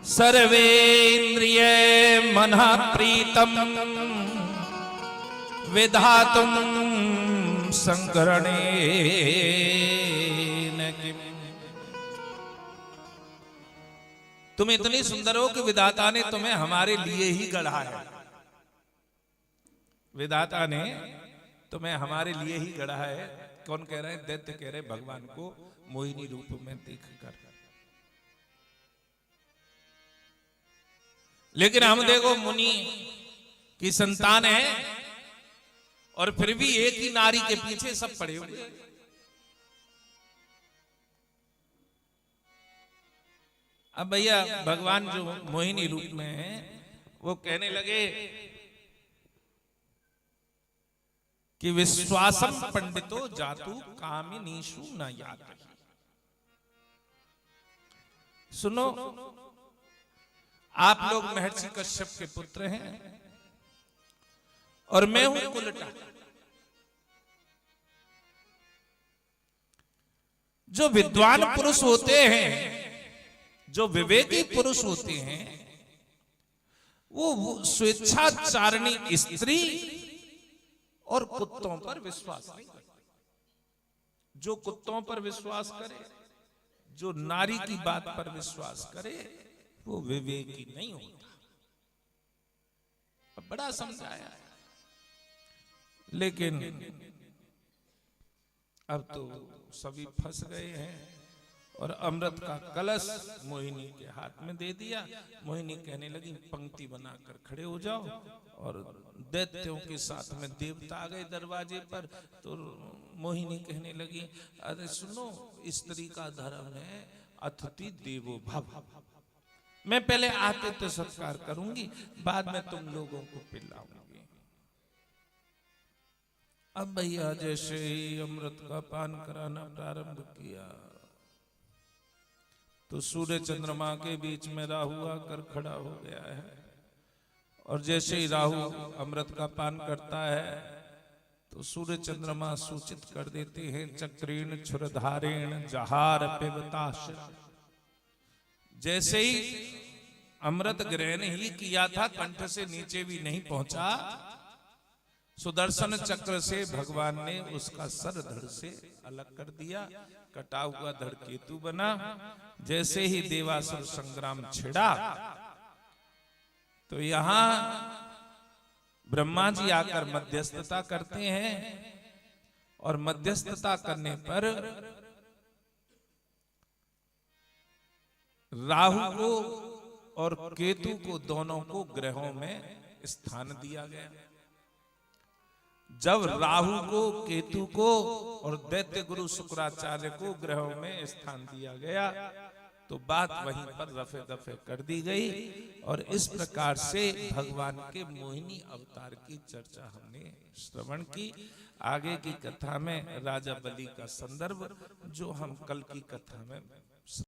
सर्वेन्द्रिय मनः प्रीतम विधातुम संकरणे तुम इतनी सुंदर हो कि विधाता ने तुम्हें हमारे लिए ही गढ़ा है। विधाता ने तुम्हें हमारे लिए ही गढ़ा है। कौन कह रहे हैं? दैत्य कह रहे भगवान को मोहिनी रूप में देखकर। लेकिन हम देखो मुनि की संतान है और फिर भी एक ही नारी के पीछे सब पड़े हुए। अब भैया भगवान जो मोहिनी रूप में है वो कहने लगे कि विश्वासम पंडितो जातु कामिनीषु न यात। सुनो, आप लोग महर्षि कश्यप के पुत्र हैं और मैं हूं उल्टा। जो विद्वान पुरुष होते हैं, जो विवेकी पुरुष होते हैं, वो स्वेच्छाचारिणी स्त्री और कुत्तों पर विश्वास नहीं करते। जो कुत्तों पर विश्वास करे, जो नारी की बात पर विश्वास करे, वो विवेकी नहीं होता। अब बड़ा समझाया, लेकिन अब तो सभी फंस गए हैं और अमृत का कलश मोहिनी के हाथ में दे दिया। मोहिनी कहने लगी पंक्ति बनाकर खड़े हो जाओ, और दैत्यों के साथ में देवता आ गए दरवाजे पर। तो मोहिनी कहने लगी, अरे सुनो, स्त्री का धर्म है अतिथि देवो भव। मैं पहले आते तो सत्कार करूंगी, बाद में तुम लोगों को पिलाऊंगी। अब भैया जैसे ही अमृत का पान कराना प्रारंभ किया तो सूर्य चंद्रमा के बीच में राहु आकर खड़ा हो गया है। और जैसे ही राहु अमृत का पान करता है तो सूर्य चंद्रमा सूचित कर देते हैं, चक्रेण क्षुरधारेण जहार पिबताश। जैसे ही अमृत ग्रहण ही किया था, कंठ से नीचे भी नहीं पहुंचा, सुदर्शन चक्र से भगवान ने उसका सर धड़ से अलग कर दिया। कटा हुआ धड़ केतु बना। जैसे ही देवासुर संग्राम छिड़ा तो यहां ब्रह्मा जी आकर मध्यस्थता करते हैं, और मध्यस्थता करने पर राहु को और केतु को, दोनों को ग्रहों में स्थान दिया गया। जब राहु को, केतु को और दैत्य गुरु शुक्राचार्य को ग्रहों में स्थान दिया गया तो बात वहीं पर रफे दफे कर दी गई। और इस प्रकार से भगवान के मोहिनी अवतार की चर्चा हमने श्रवण की। आगे की कथा में राजा बलि का संदर्भ जो हम कल की कथा में